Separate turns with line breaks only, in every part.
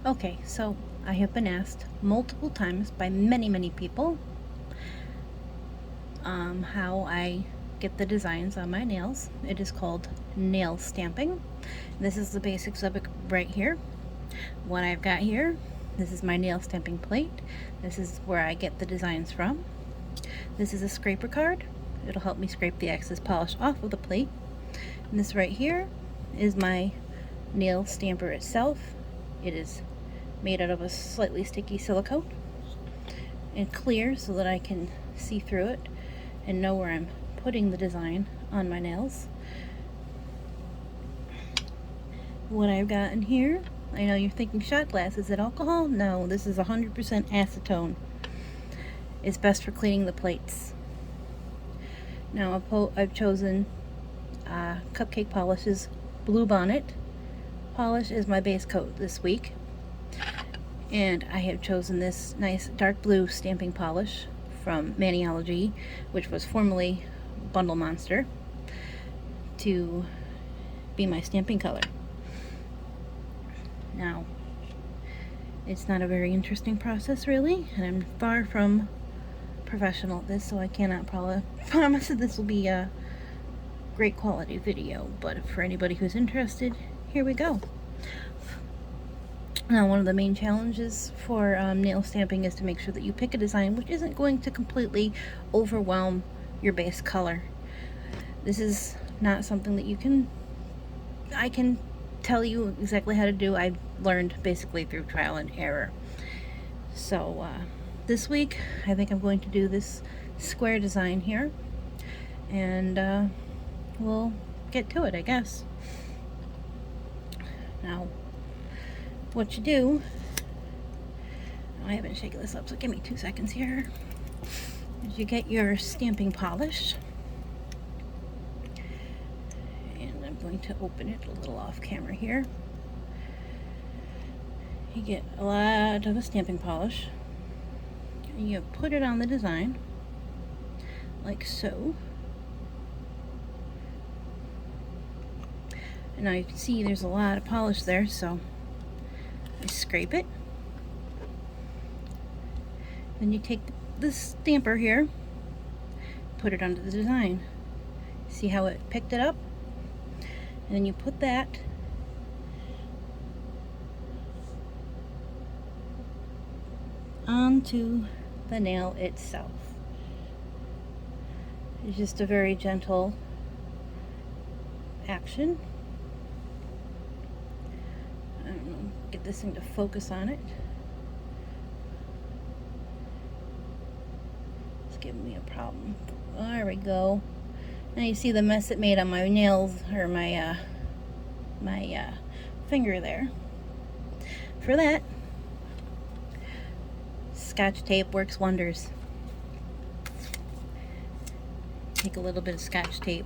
Okay, so I have been asked multiple times by many people how I get the designs on my nails. It is called nail stamping. This is the basics of it right here. What I've got here, this is my nail stamping plate. This is where I get the designs from. This is a scraper card. It'll help me scrape the excess polish off of the plate. And this right here is my nail stamper itself. It is made out of a slightly sticky silicone and clear so that I can see through it and know where I'm putting the design on my nails. What I've got in here, I know you're thinking shot glass, is it alcohol? No, this is 100% acetone. It's best for cleaning the plates. Now I've chosen Cupcake Polish's Blue Bonnet polish is my base coat this week. And I have chosen this nice dark blue stamping polish from Maniology, which was formerly Bundle Monster, to be my stamping color. Now, it's not a very interesting process really, and I'm far from professional at this, so I cannot promise that this will be a great quality video, but for anybody who's interested, here we go. Now, one of the main challenges for nail stamping is to make sure that you pick a design which isn't going to completely overwhelm your base color. This is not something that I can tell you exactly how to do. I've learned basically through trial and error. So this week I think I'm going to do this square design here, and we'll get to it, I guess. Now, what you do, I haven't shaken this up, so give me 2 seconds here, is you get your stamping polish, and I'm going to open it a little off camera here. You get a lot of a stamping polish, and you put it on the design, like so. And now you can see there's a lot of polish there, so I scrape it. Then you take this stamper here, put it onto the design. See how it picked it up? And then you put that onto the nail itself. It's just a very gentle action. I don't know, get this thing to focus on it. It's giving me a problem. There we go. Now you see the mess it made on my nails, or my finger there. For that, Scotch tape works wonders. Take a little bit of Scotch tape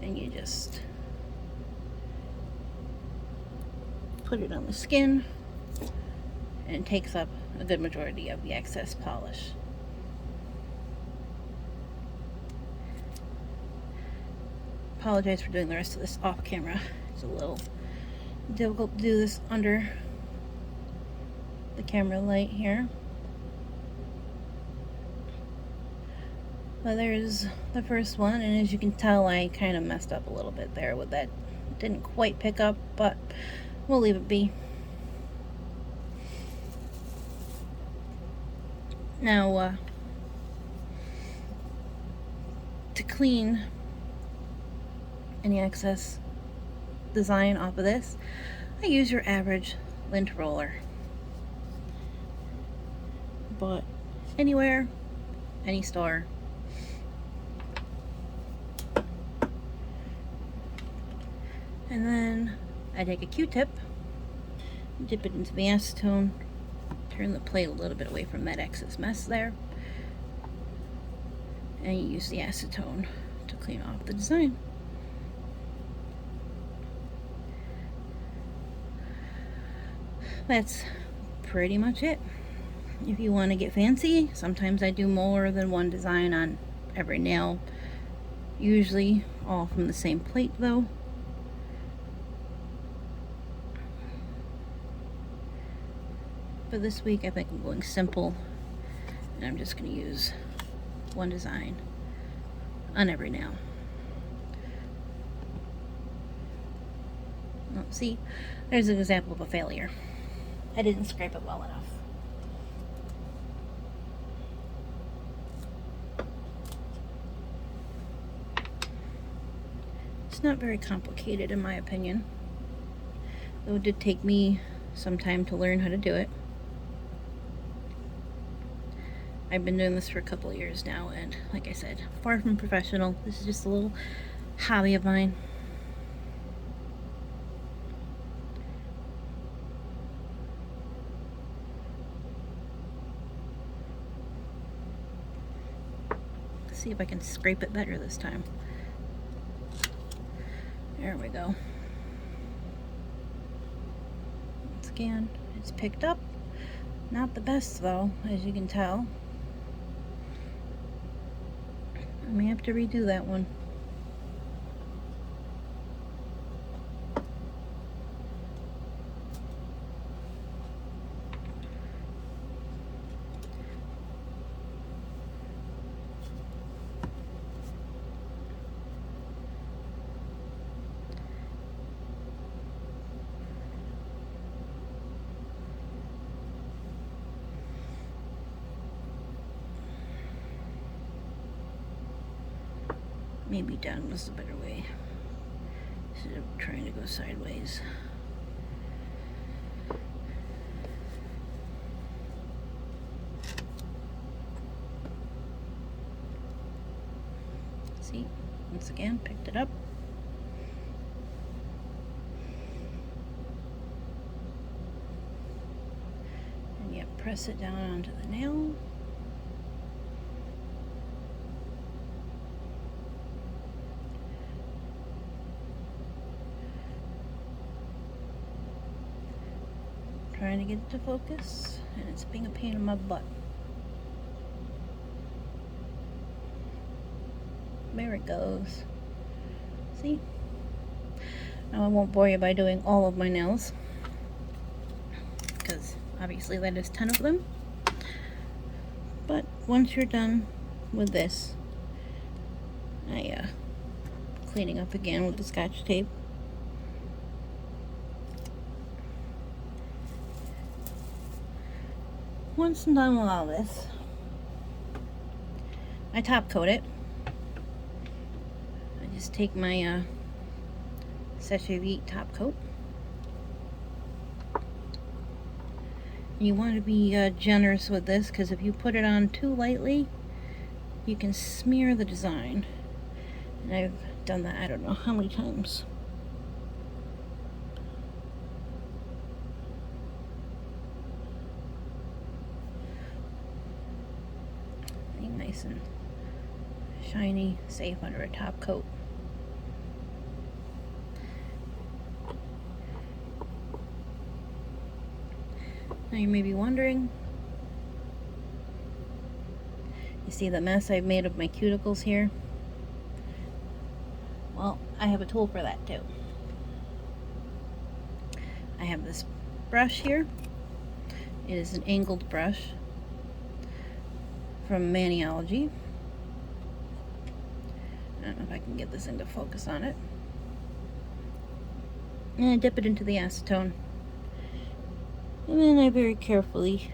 and you just put it on the skin, and it takes up a good majority of the excess polish. Apologize for doing the rest of this off camera. It's a little difficult to do this under the camera light here. Well, there's the first one, and as you can tell, I kind of messed up a little bit there with that. Didn't quite pick up, but we'll leave it be. Now, to clean any excess design off of this, I use your average lint roller. But anywhere, any store. And then I take a Q-tip, dip it into the acetone, turn the plate a little bit away from that excess mess there, and you use the acetone to clean off the design. That's pretty much it. If you want to get fancy, sometimes I do more than one design on every nail, usually all from the same plate though. for this week, I think I'm going simple, and I'm just going to use one design on every nail. Oh, see, there's an example of a failure. I didn't scrape it well enough. It's not very complicated in my opinion, though it did take me some time to learn how to do it. I've been doing this for a couple of years now, and like I said, far from professional. This is just a little hobby of mine. Let's see if I can scrape it better this time. There we go. Once again, it's picked up. Not the best though, as you can tell. I may have to redo that one. Maybe down was the better way, instead of trying to go sideways. See, once again, picked it up. And you press it down onto the nail. Trying to get it to focus, and it's being a pain in my butt. There it goes. See? Now I won't bore you by doing all of my nails, because obviously that is 10 of them. But once you're done with this, cleaning up again with the Scotch tape. Once I'm done with all this, I top coat it. I just take my Seche Vite top coat. You want to be generous with this, because if you put it on too lightly, you can smear the design. And I've done that I don't know how many times. Nice and shiny, safe under a top coat. Now you may be wondering, you see the mess I've made of my cuticles here? Well, I have a tool for that too. I have this brush here. It is an angled brush from Maniology. I don't know if I can get this thing to focus on it. And I dip it into the acetone. And then I very carefully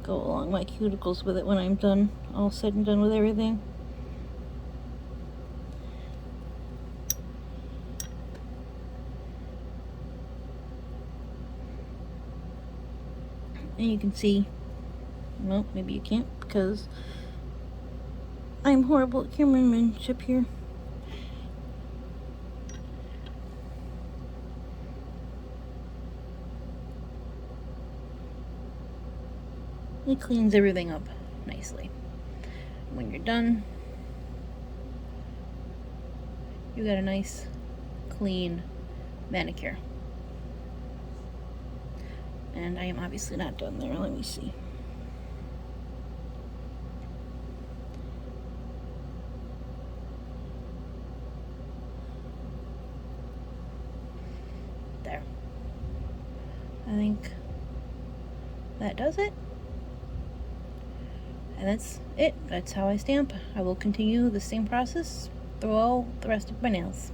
go along my cuticles with it when I'm done, all said and done with everything. And you can see, well, maybe you can't because I'm horrible at cameramanship here. It cleans everything up nicely. When you're done, you got a nice, clean manicure. And I am obviously not done there. Let me see. There. I think that does it. And that's it. That's how I stamp. I will continue the same process through all the rest of my nails.